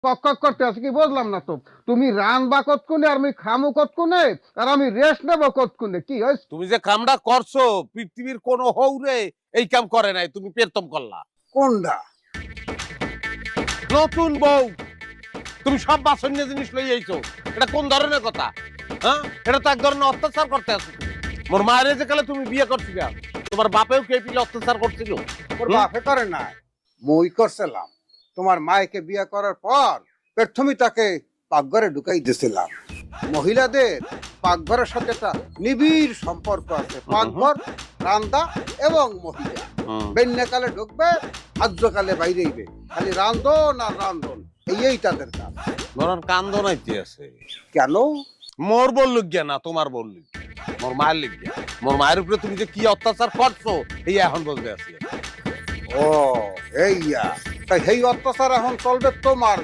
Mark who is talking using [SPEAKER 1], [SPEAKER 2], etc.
[SPEAKER 1] Cock করতে আছে কি বুঝলাম না তো। তুমি রানবা কতক্ষণে আর আমি খামু কতক্ষণে আর আমি রেস্ট নেবো কতক্ষণে কি হয়েছে?
[SPEAKER 2] তুমি যে কামটা করছো পৃথিবীর কোন হৌরে এই কাম করে নাই, তুমি পেরতম করলা।
[SPEAKER 1] কোনটা?
[SPEAKER 2] নতুন বউ, তুমি সব বাসনীয় জিনিস লই আইছো, এটা কোন ধরনের কথা? হ্যাঁ, এটা তো এক ধরনের অত্যাচার করতে আছো তুমি। মোর মায়ের যে কালে তুমি বিয়ে করছিল, তোমার বাপেও কে পিলে অত্যাচার করছিল?
[SPEAKER 1] ওর বাপে করে না, মই করছিলাম। তোমার মায়েকে বিয়ে করার পর প্রথমে তাকে পাকঘরে ঢুকাই দিয়েছিলাম। মহিলাদের পাকঘরের সাথে একটা নিবিড় সম্পর্ক আছে। পাকঘর, রান্দা এবং মহিলা। বেন্যাকালে ঢুকবে, আর্যকালে বাইরেইবে, খালি রান্ধন আর রান্ধন, এই তাদের কাজ।
[SPEAKER 2] ধরার কান্দ নাইতে আছে।
[SPEAKER 1] কেন?
[SPEAKER 2] মোর বলল গিয়া না, তোমার বললি, মোর মায়ের লিখিয়া। মোর মায়ের উপরে তুমি যে কি অত্যাচার করছো এই এখন বলতে আছি।
[SPEAKER 1] ও এইয়া, তাই সেই অত্যাচার এখন চলবে তোমার